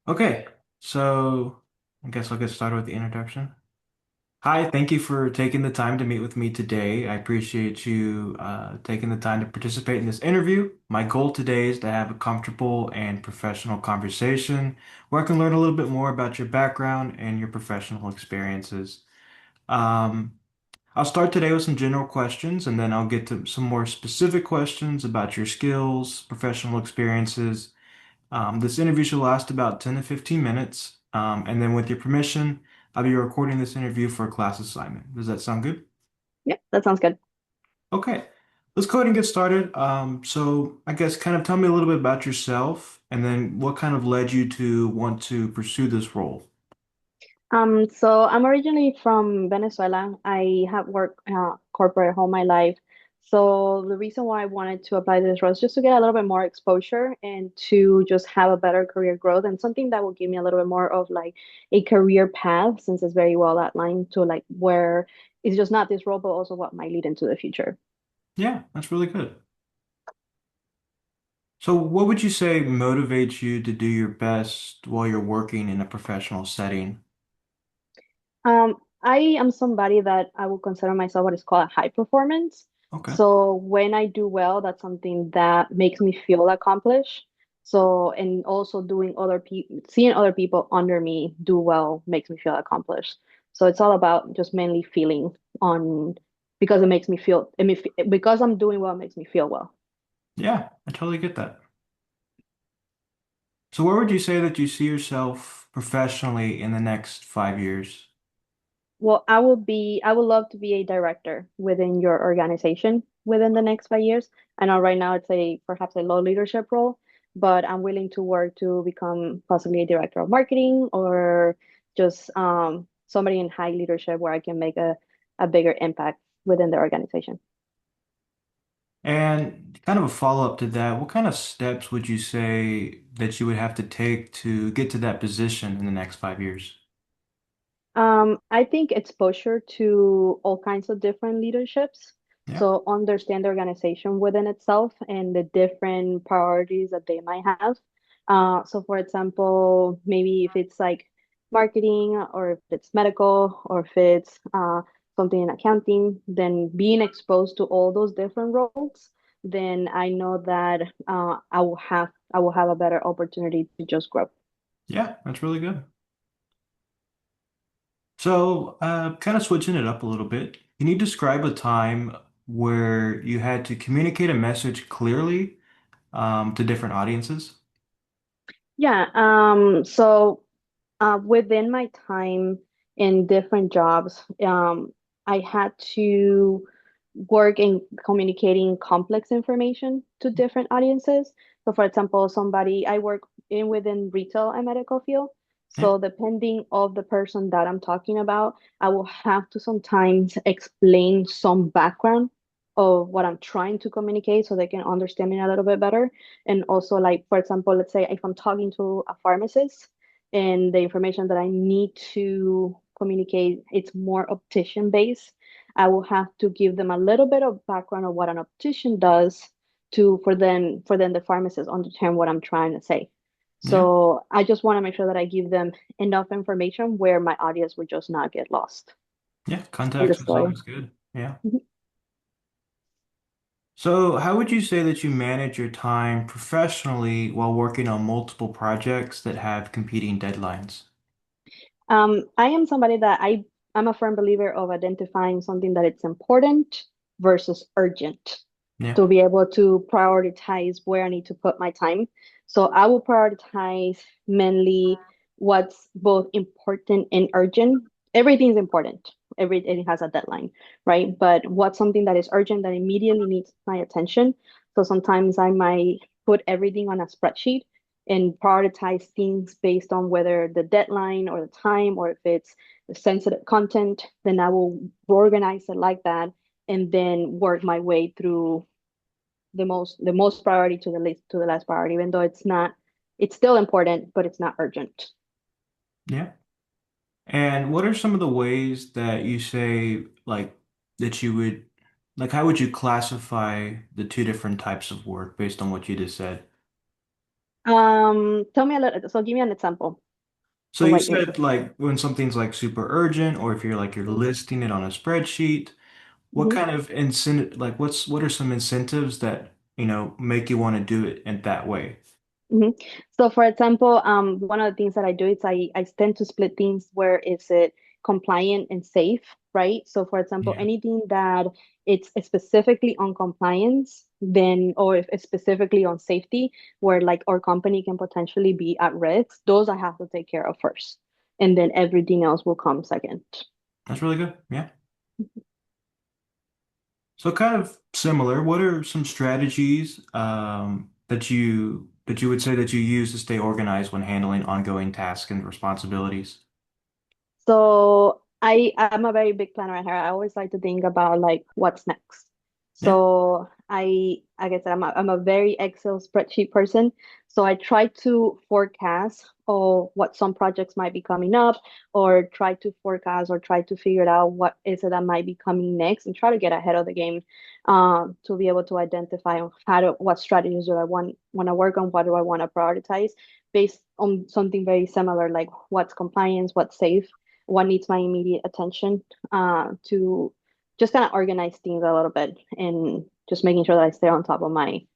Okay, so I guess I'll get started with the introduction. Hi, thank you for taking the time to meet with me today. I appreciate you taking the time to participate in this interview. My goal today is to have a comfortable and professional conversation where I can learn a little bit more about your background and your professional experiences. Um, I'll start today with some general questions and then I'll get to some more specific questions about your skills, professional experiences. This interview should last about 10 to 15 minutes. And then with your permission, I'll be recording this interview for a class assignment. Does that sound good? Yeah, that sounds good. Okay, let's go ahead and get started. So I guess kind of tell me a little bit about yourself and then what kind of led you to want to pursue this role. So I'm originally from Venezuela. I have worked corporate all my life. So the reason why I wanted to apply to this role is just to get a little bit more exposure and to just have a better career growth and something that will give me a little bit more of like a career path since it's very well outlined to like where it's just not this role, but also what might lead into the future. Yeah, that's really good. So what would you say motivates you to do your best while you're working in a professional setting? I am somebody that I would consider myself what is called a high performance. Okay. So when I do well, that's something that makes me feel accomplished. So, and also doing other people, seeing other people under me do well makes me feel accomplished. So it's all about just mainly feeling on because it makes me feel, I mean, because I'm doing well, it makes me feel well. Yeah, I totally get that. So where would you say that you see yourself professionally in the next 5 years? Well, I would love to be a director within your organization within the next 5 years. I know right now it's a perhaps a low leadership role, but I'm willing to work to become possibly a director of marketing or just somebody in high leadership where I can make a bigger impact within the organization. And kind of a follow-up to that, what kind of steps would you say that you would have to take to get to that position in the next 5 years? I think exposure to all kinds of different leaderships. Yeah. So understand the organization within itself and the different priorities that they might have. So for example, maybe if it's like marketing or if it's medical or if it's something in accounting, then being exposed to all those different roles, then I know that I will have a better opportunity to just grow. Yeah, that's really good. So, kind of switching it up a little bit, can you describe a time where you had to communicate a message clearly to different audiences? Yeah, within my time in different jobs, I had to work in communicating complex information to different audiences. So, for example, I work in within retail and medical field. Yeah. So, depending of the person that I'm talking about, I will have to sometimes explain some background of what I'm trying to communicate so they can understand me a little bit better. And also, like, for example, let's say if I'm talking to a pharmacist and the information that I need to communicate, it's more optician based. I will have to give them a little bit of background of what an optician does to for then the pharmacist understand what I'm trying to say. Yeah. So I just want to make sure that I give them enough information where my audience would just not get lost Yeah. in the Context is story. always good. Yeah. Mhm. So, how would you say that you manage your time professionally while working on multiple projects that have competing deadlines? I am somebody that I'm a firm believer of identifying something that it's important versus urgent Yeah. to be able to prioritize where I need to put my time. So I will prioritize mainly what's both important and urgent. Everything's important. Everything has a deadline, right? But what's something that is urgent that immediately needs my attention. So sometimes I might put everything on a spreadsheet and prioritize things based on whether the deadline or the time or if it's sensitive content, then I will organize it like that and then work my way through the most priority to the least to the last priority, even though it's still important, but it's not urgent. Yeah. And what are some of the ways that you say, like, that you would, like, how would you classify the two different types of work based on what you just said? Tell me a little, so give me an example So of you what you mean. said like when something's like super urgent, or if you're listing it on a spreadsheet, what Mhm. kind of incentive, like what are some incentives that, make you want to do it in that way? hmm So, for example, one of the things that I do is I tend to split things where is it compliant and safe, right? So, for example, Yeah. anything that it's specifically on compliance, then or if it's specifically on safety, where like our company can potentially be at risk, those I have to take care of first, and then everything else will come second. That's really good. Yeah. So kind of similar, what are some strategies that you would say that you use to stay organized when handling ongoing tasks and responsibilities? So I'm a very big planner here. I always like to think about like what's next. Yeah. So like I said, I'm a very Excel spreadsheet person. So I try to forecast or what some projects might be coming up, or try to forecast or try to figure it out what is it that might be coming next, and try to get ahead of the game, to be able to identify what strategies do I want to work on, what do I want to prioritize based on something very similar, like what's compliance, what's safe, what needs my immediate attention, to just kind of organize things a little bit and just making sure that I stay on top of my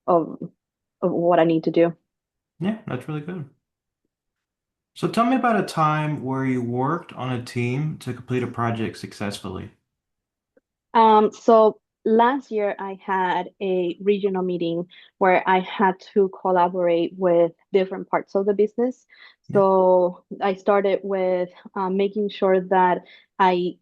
of of what I need to do. Yeah, that's really good. So tell me about a time where you worked on a team to complete a project successfully. So last year I had a regional meeting where I had to collaborate with different parts of the business. Yeah. So I started with making sure that I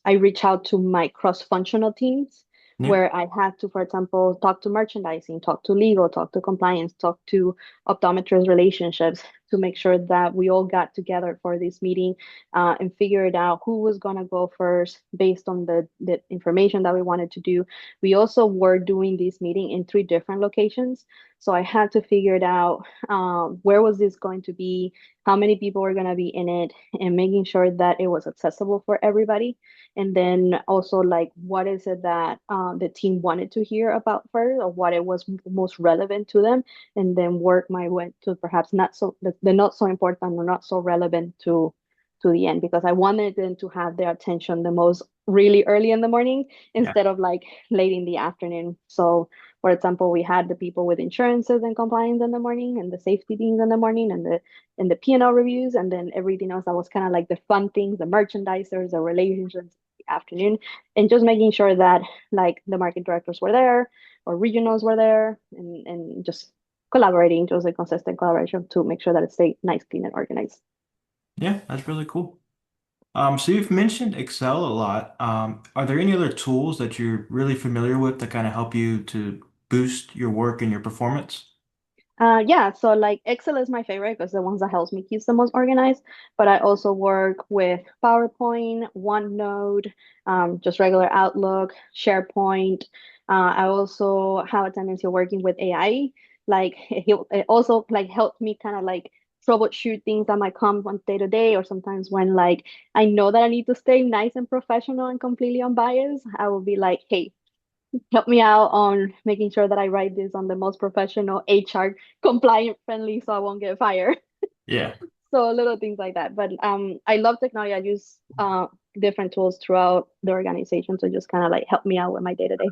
reach out to my cross-functional teams Yeah. where I had to, for example, talk to merchandising, talk to legal, talk to compliance, talk to optometrist relationships to make sure that we all got together for this meeting, and figured out who was going to go first based on the information that we wanted to do. We also were doing this meeting in three different locations. So I had to figure it out, where was this going to be, how many people were going to be in it, and making sure that it was accessible for everybody. And then also like what is it that the team wanted to hear about first, or what it was most relevant to them, and then work my way to perhaps not so the not so important or not so relevant to the end, because I wanted them to have their attention the most really early in the morning Yeah. instead of like late in the afternoon. So, for example, we had the people with insurances and compliance in the morning, and the safety things in the morning, and the P&L reviews, and then everything else that was kind of like the fun things, the merchandisers, the relationships in the afternoon, and just making sure that like the market directors were there or regionals were there, and just collaborating, just a consistent collaboration to make sure that it stayed nice, clean, and organized. Yeah, that's really cool. So you've mentioned Excel a lot. Are there any other tools that you're really familiar with that kind of help you to boost your work and your performance? Yeah, so like Excel is my favorite because the ones that helps me keep the most organized. But I also work with PowerPoint, OneNote, just regular Outlook, SharePoint. I also have a tendency of working with AI. Like it also like helped me kind of like troubleshoot things that might come on day to day, or sometimes when like I know that I need to stay nice and professional and completely unbiased, I will be like, hey, help me out on making sure that I write this on the most professional, HR compliant friendly so I won't get fired. Yeah, So little things like that. But I love technology. I use different tools throughout the organization to just kind of like help me out with my day to day.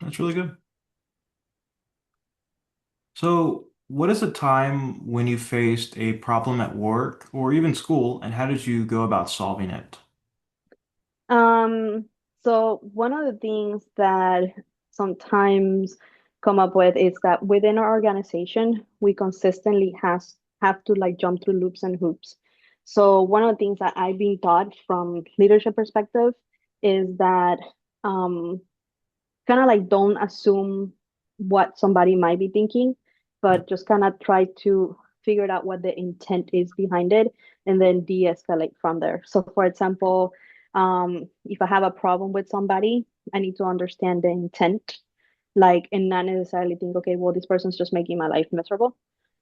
that's really good. So, what is a time when you faced a problem at work or even school, and how did you go about solving it? Um, so one of the things that sometimes come up with is that within our organization, we consistently have to like jump through loops and hoops. So one of the things that I've been taught from leadership perspective is that um, kind of like don't assume what somebody might be thinking, Yeah. but just kind of try to figure out what the intent is behind it, and then de-escalate from there. So, for example, if I have a problem with somebody, I need to understand the intent, like, and not necessarily think, okay, well, this person's just making my life miserable.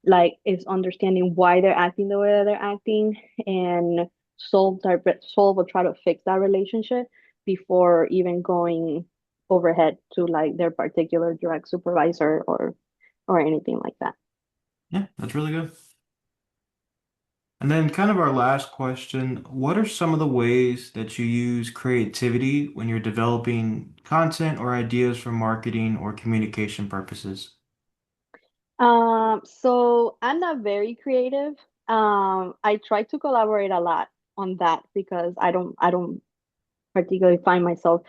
Like, it's understanding why they're acting the way that they're acting, and solve or try to fix that relationship before even going overhead to like their particular direct supervisor or anything like that. Yeah, that's really good. And then kind of our last question, what are some of the ways that you use creativity when you're developing content or ideas for marketing or communication purposes? So I'm not very creative. I try to collaborate a lot on that because I don't particularly find myself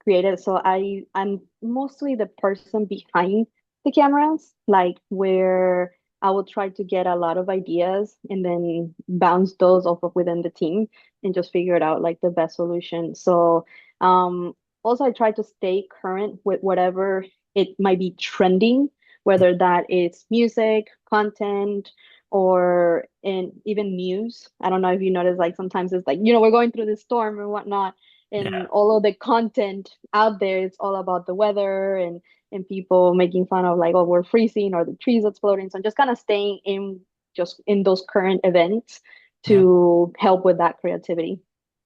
creative. So I'm mostly the person behind the cameras, like where I will try to get a lot of ideas and then bounce those off of within the team and just figure it out like the best solution. So um also I try to stay current with whatever it might be trending, whether that is music, content, or in even news. I don't know if you notice, like sometimes it's like, we're going through this storm and whatnot, and Yeah, all of the content out there, it's all about the weather and people making fun of like, oh, we're freezing or the trees exploding. So I'm just kind of staying in just in those current events yeah, to help with that creativity.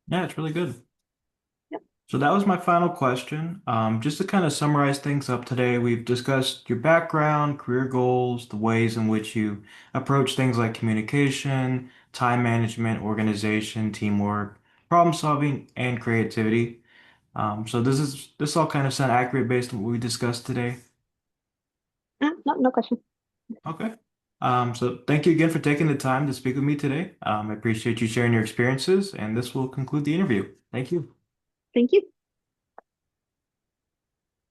yeah, it's really good. Yeah. So that was my final question. Just to kind of summarize things up today, we've discussed your background, career goals, the ways in which you approach things like communication, time management, organization, teamwork, problem solving, and creativity. So this all kind of sound accurate based on what we discussed today. No, no question. Okay. So thank you again for taking the time to speak with me today. I appreciate you sharing your experiences, and this will conclude the interview. Thank you. Thank you.